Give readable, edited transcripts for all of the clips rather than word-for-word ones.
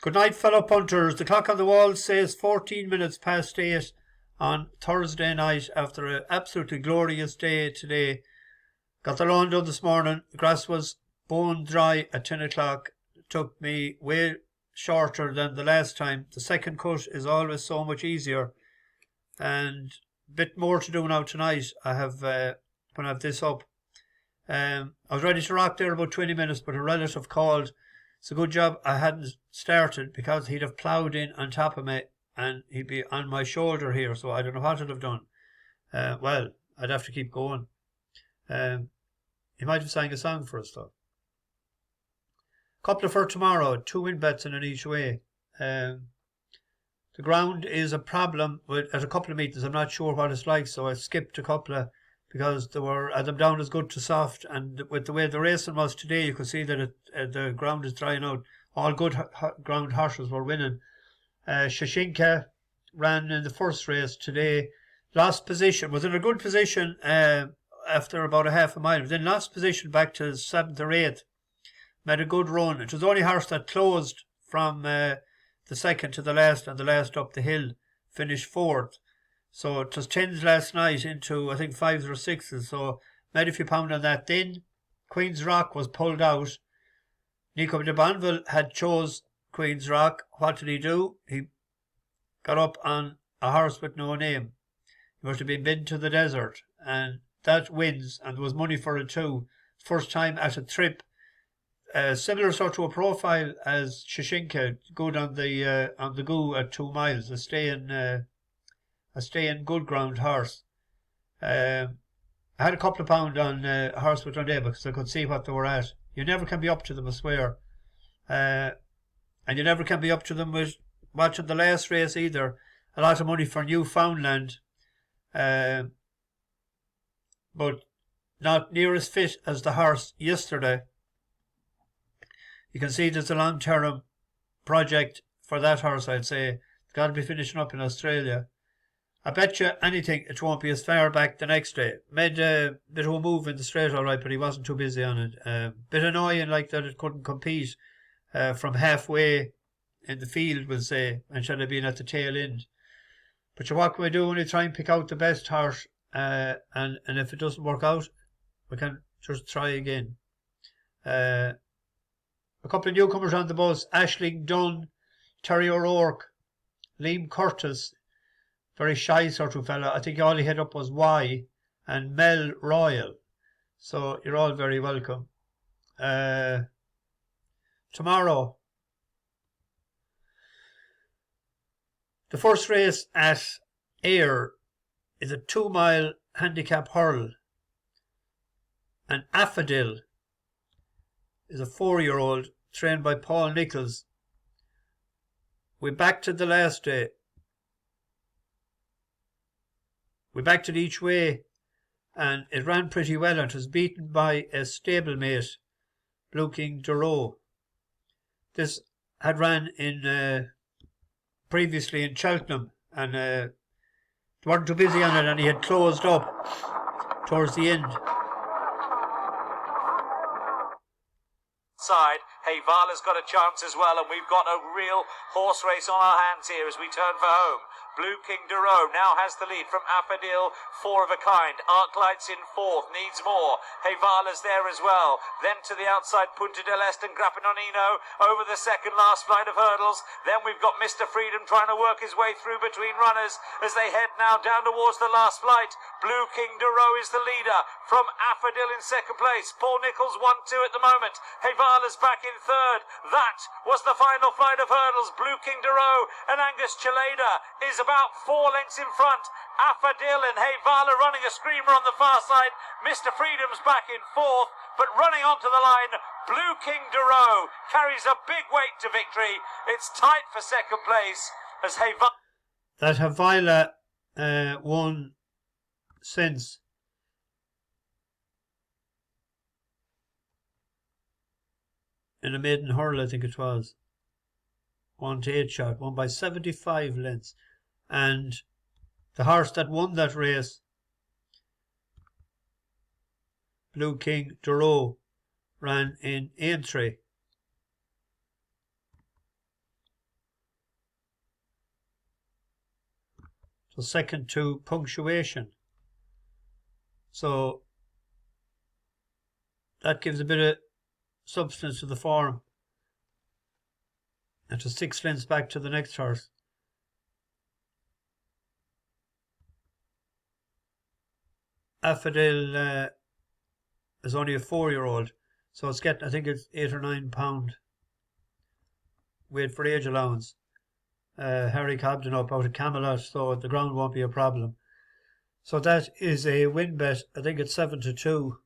Good night, fellow punters. The clock on the wall says 14 minutes past 8 on Thursday night after an absolutely glorious day today. Got the lawn done this morning. The grass was bone dry at 10 o'clock. It took me way shorter than the last time. The second cut is always so much easier. And a bit more to do now tonight. I have when I have this up. I was ready to rock there about 20 minutes, but a relative called. It's a good job I hadn't started because he'd have ploughed in on top of me and he'd be on my shoulder here, so I don't know what I'd have done. Well, I'd have to keep going. He might have sang a song for us though. Couple for tomorrow, 2 win bets in each way. The ground is a problem at a couple of meetings. I'm not sure what it's like, so I skipped a couple of because they were them down as good to soft, and with the way the racing was today, you could see that the ground is drying out. All good ground horses were winning. Shashinka ran in the first race today, lost position, was in a good position after about a half a mile, then lost position back to 7th or 8th, made a good run. It was the only horse that closed from the second to the last and the last up the hill, finished 4th. So it was 10s last night into, I think, 5s or 6s. So made a few pound on that. Then Queen's Rock was pulled out. Nico de Bonville had chose Queen's Rock. What did he do? He got up on a horse with no name. He must have been to the desert. And that wins. And there was money for it too. First time at a trip. Similar sort of a profile as Shashinka. Good on the go at 2 miles. A staying good ground horse. I had a couple of pound on a horse with Dundee because I could see what they were at. You never can be up to them, I swear. And you never can be up to them with watching the last race either. A lot of money for Newfoundland. But not near as fit as the horse yesterday. You can see there's a long-term project for that horse, I'd say. It's got to be finishing up in Australia. I bet you anything it won't be as far back the next day. Made a bit of a move in the straight all right, but he wasn't too busy on it. Bit annoying like that it couldn't compete from halfway in the field, we'll say, and should have been at the tail end. But what can we do when we try and pick out the best horse? And if it doesn't work out, we can just try again. A couple of newcomers on the bus. Aisling Dunn, Terry O'Rourke, Liam Curtis. Very shy sort of fella. I think all he had up was Y and Mel Royal. So you're all very welcome. Tomorrow, the first race at Ayr is a 2 mile handicap hurl. And Afadil is a 4-year-old trained by Paul Nichols. We backed it the last day. We backed it each way and it ran pretty well and was beaten by a stablemate, Blue King Duro. This had ran in previously in Cheltenham and they weren't too busy on it and he had closed up towards the end. Side, Hayvala's got a chance as well, and we've got a real horse race on our hands here as we turn for home. Blue King Duro now has the lead from Afadil, 4 of a kind. Arclight's in 4th, needs more. Hayvala's there as well. Then to the outside, Punta del Este and Grappinonino over the second last flight of hurdles. Then we've got Mr. Freedom trying to work his way through between runners as they head now down towards the last flight. Blue King Duro is the leader from Afadil in second place. Paul Nichols 1-2 at the moment. Hayvala's back in 3rd. That was the final flight of hurdles. Blue King Duro and Angus Chaleda is about 4 lengths in front. Afadil and Hayvala running a screamer on the far side. Mr. Freedom's back in 4th, but running onto the line, Blue King Duro carries a big weight to victory. It's tight for second place as Hayvala. That Hayvala won since. In a maiden hurl, I think it was. 1-8 shot, won by 75 lengths. And the horse that won that race, Blue King Duro, ran in Aintree. So second to punctuation. So that gives a bit of substance to the form. And to 6 lengths back to the next horse. Afadil is only a 4-year-old, so it's getting, I think it's 8 or 9 pound weight for age allowance. Harry Cobden up out of Camelot, so the ground won't be a problem. So that is a win bet. I think it's 7-2.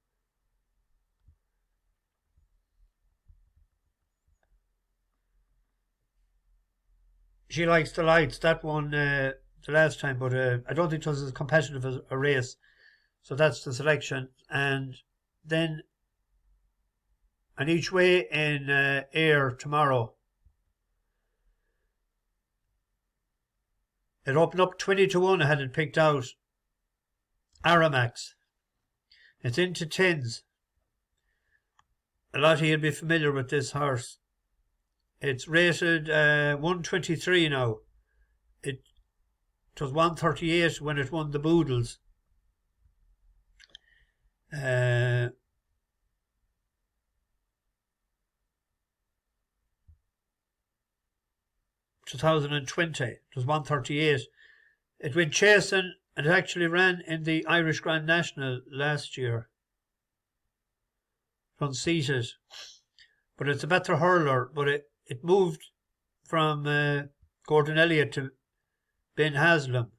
She likes the lights. That one the last time, but I don't think it was as competitive as a race. So that's the selection. And then an each way in Ayr tomorrow. It opened up 20-1. I had it picked out. Aramax. It's into 10s. A lot of you'll be familiar with this horse. It's rated 123 now. It was 138 when it won the Boodles. 2020. It was 138. It went chasing and it actually ran in the Irish Grand National last year. Unseated. But it's a better hurler, but it moved from Gordon Elliott to Ben Haslam.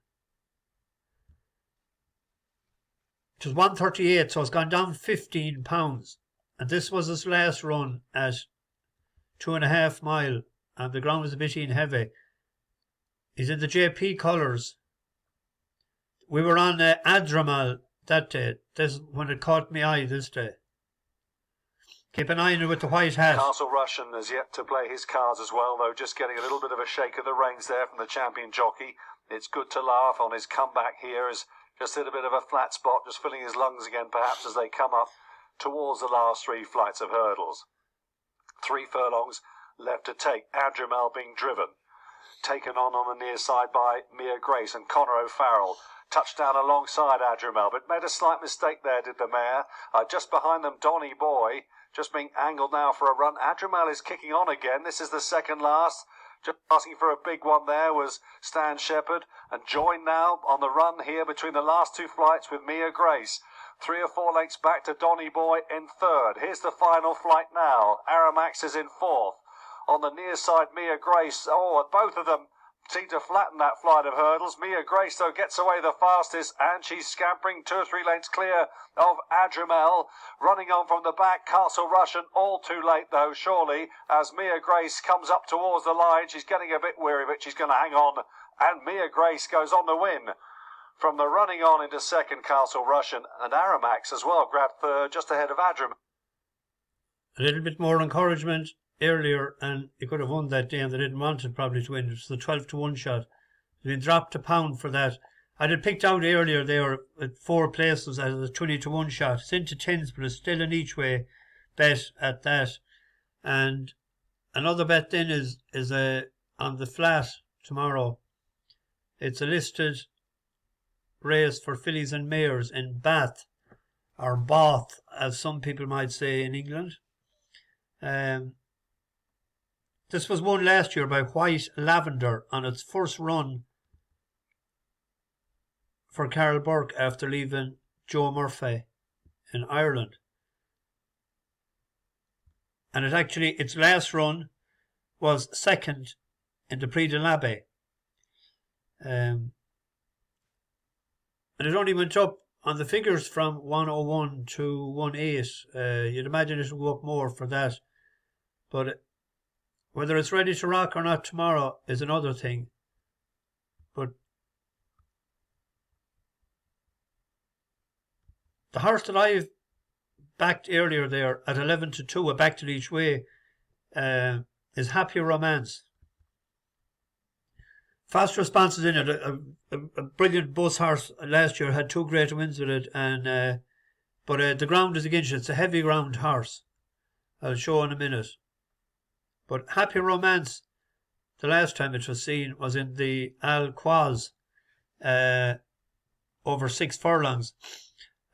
It was 138, so it's gone down 15 pounds. And this was his last run at 2.5 mile, and the ground was a bit heavy. He's in the JP colours. We were on Adramal that day. This is when it caught my eye this day. Keep an eye on it with the white hat. Castle Russian has yet to play his cards as well, though just getting a little bit of a shake of the reins there from the champion jockey. It's good to laugh on his comeback here, as just hit a bit of a flat spot, just filling his lungs again perhaps as they come up towards the last 3 flights of hurdles. 3 furlongs left to take. Adramel being driven. Taken on the near side by Mia Grace and Connor O'Farrell. Touchdown alongside Adramel, but made a slight mistake there, did the mare. Just behind them, Donny Boy, just being angled now for a run. Adramel is kicking on again. This is the second last. Just asking for a big one there was Stan Shepherd, and joined now on the run here between the last 2 flights with Mia Grace. 3 or 4 lengths back to Donny Boy in third. Here's the final flight now. Aramax is in fourth. On the near side, Mia Grace. Oh, both of them seem to flatten that flight of hurdles. Mia Grace, though, gets away the fastest, and she's scampering 2 or 3 lengths clear of Adramel. Running on from the back, Castle Russian, all too late, though, surely, as Mia Grace comes up towards the line. She's getting a bit weary, but she's going to hang on, and Mia Grace goes on to win. From the running on into second, Castle Russian, and Aramax as well grabbed third, just ahead of Adramel. A little bit more encouragement earlier, and he could have won that day, and they didn't want it probably to win. It's the 12-1 shot. He's been dropped £1 for that. I had picked out earlier there at 4 places as a 20-1 shot. It's into 10s, but it's still an each way bet at that. And another bet then is on the flat tomorrow. It's a listed race for fillies and mares in Bath, or Bath, as some people might say in England. This was won last year by White Lavender on its first run for Carol Burke after leaving Joe Murphy in Ireland. And its last run was second in the Prix de l'Abbé. And it only went up on the figures from 101 to 18. You'd imagine it will go up more for that. But whether it's ready to rock or not tomorrow is another thing. But the horse that I've backed earlier there at 11-2, I backed it each way, is Happy Romance. Fast responses in it. A brilliant bus horse last year, had 2 great wins with it, and but the ground is against it. It's a heavy ground horse. I'll show in a minute. But Happy Romance, the last time it was seen was in the Al Quaz over 6 furlongs.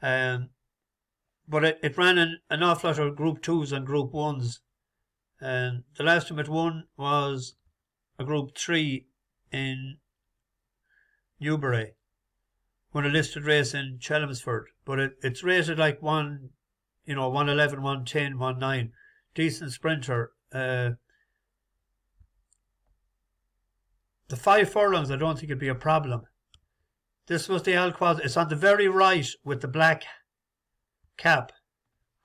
But it ran an awful lot of Group 2s and Group 1s. And the last time it won was a Group 3 in Newbury. Won a listed race in Chelmsford. But it's rated like 111, 110, 19. Decent sprinter. The 5 furlongs, I don't think it'd be a problem. This was the Alquaz. It's on the very right with the black cap.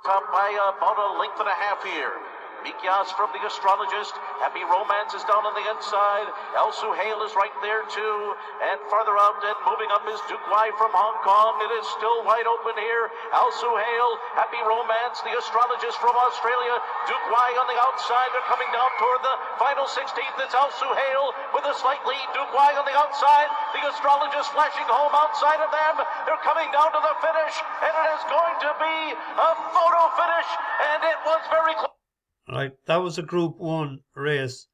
Top by about a length and a half here. Mikyas from the Astrologist. Happy Romance is down on the inside. El Suhail is right there too. And farther out and moving up is Dukwai from Hong Kong. It is still wide open here. El Suhail, Happy Romance, the Astrologist from Australia. Dukwai on the outside. They're coming down toward the final 16th. It's El Suhail with a slight lead. Dukwai on the outside. The Astrologist flashing home outside of them. They're coming down to the finish. And it is going to be a photo finish. And it was very close. Right, that was a Group 1 race,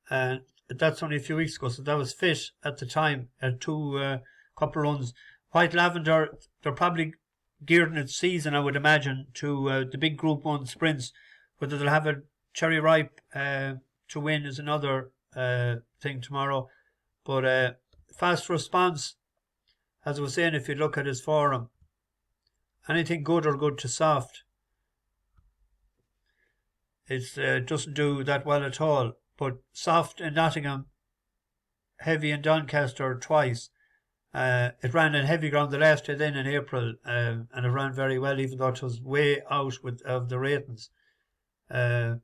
and that's only a few weeks ago, so that was fit at the time, at 2 couple runs. White Lavender, they're probably geared in its season, I would imagine, to the big Group 1 sprints. Whether they'll have a Cherry Ripe to win is another thing tomorrow. But Fast Response, as I was saying, if you look at his form, anything good or good to soft, it doesn't do that well at all. But soft in Nottingham, heavy in Doncaster twice. It ran in heavy ground the last day then in April, and it ran very well, even though it was way out of the ratings. But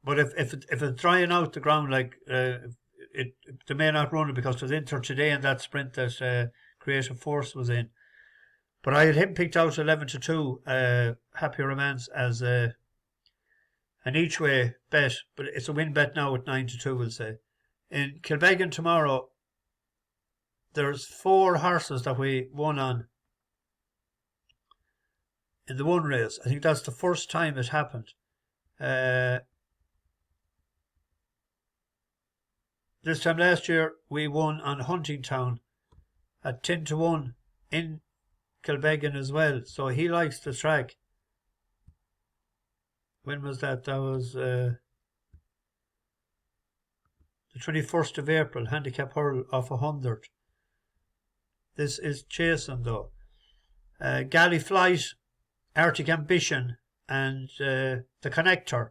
if it's drying out the ground, like they may not run it because there's Inter today in that sprint that Creative Force was in. But I had him picked out 11-2, Happy Romance, as an each way bet, but it's a win bet now at 9-2, we'll say. In Kilbeggan tomorrow, there's 4 horses that we won on in the one race. I think that's the first time it happened. This time last year, we won on Huntingtown at 10-1 in Kilbeggan as well, so he likes the track. When was that? That was the 21st of April, handicap hurl off 100. This is chasing though. Galley Flight, Arctic Ambition, and the Connector.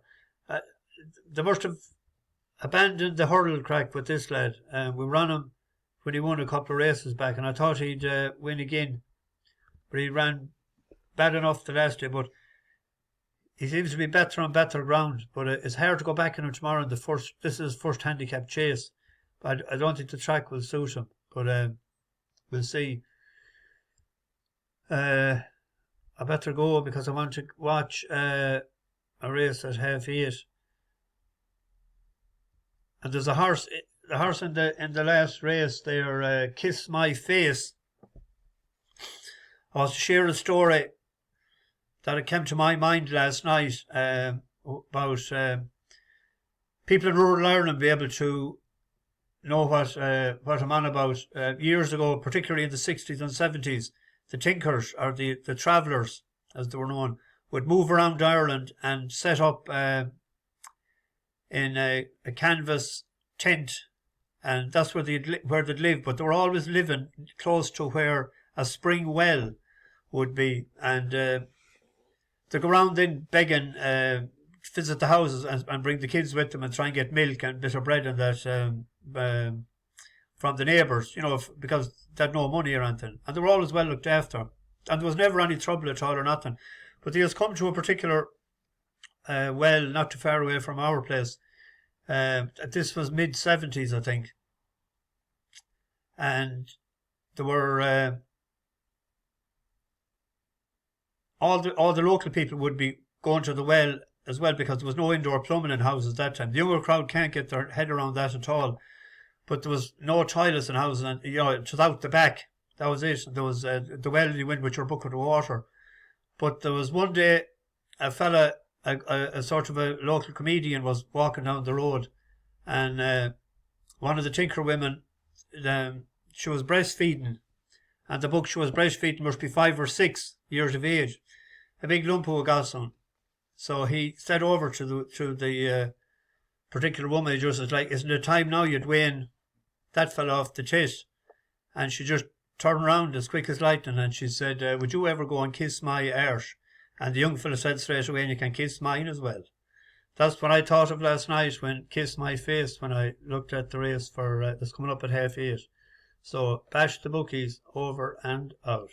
They must have abandoned the hurdle crack with this lad. We ran him when he won a couple of races back, and I thought he'd win again. But he ran bad enough the last day, but he seems to be better on better ground. But it's hard to go back on him tomorrow in the first. This is his first handicap chase. But I don't think the track will suit him. But we'll see. I better go because I want to watch a race at 8:30. And there's a horse. The horse in the last race there, Kiss My Face. I was to share a story that came to my mind last night about people in rural Ireland be able to know what I'm on about. Years ago, particularly in the 60s and 70s, the tinkers, or the travellers, as they were known, would move around Ireland and set up in a canvas tent, and that's where they'd live. But they were always living close to where a spring well would be, and they go around then begging, visit the houses and bring the kids with them and try and get milk and bit of bread and that from the neighbours, because they had no money or anything, and they were always well looked after, and there was never any trouble at all or nothing. But they has come to a particular well not too far away from our place. This was mid-70s, I think, and there were all the local people would be going to the well as well, because there was no indoor plumbing in houses that time. The younger crowd can't get their head around that at all. But there was no toilets in houses, and it was out the back. That was it. There was the well you went with your bucket of water. But there was one day a fella, a sort of a local comedian, was walking down the road, and one of the Tinker women, she was breastfeeding, and the book she was breastfeeding must be 5 or 6 years of age. A big lump of a godson. So he said over to the particular woman, he just was like, isn't it time now you'd wean that fell off the chest? And she just turned around as quick as lightning and she said, would you ever go and kiss my arse? And the young fella said straight away, and you can kiss mine as well. That's what I thought of last night when Kiss My Face, when I looked at the race for that's coming up at 8:30. So bash the bookies, over and out.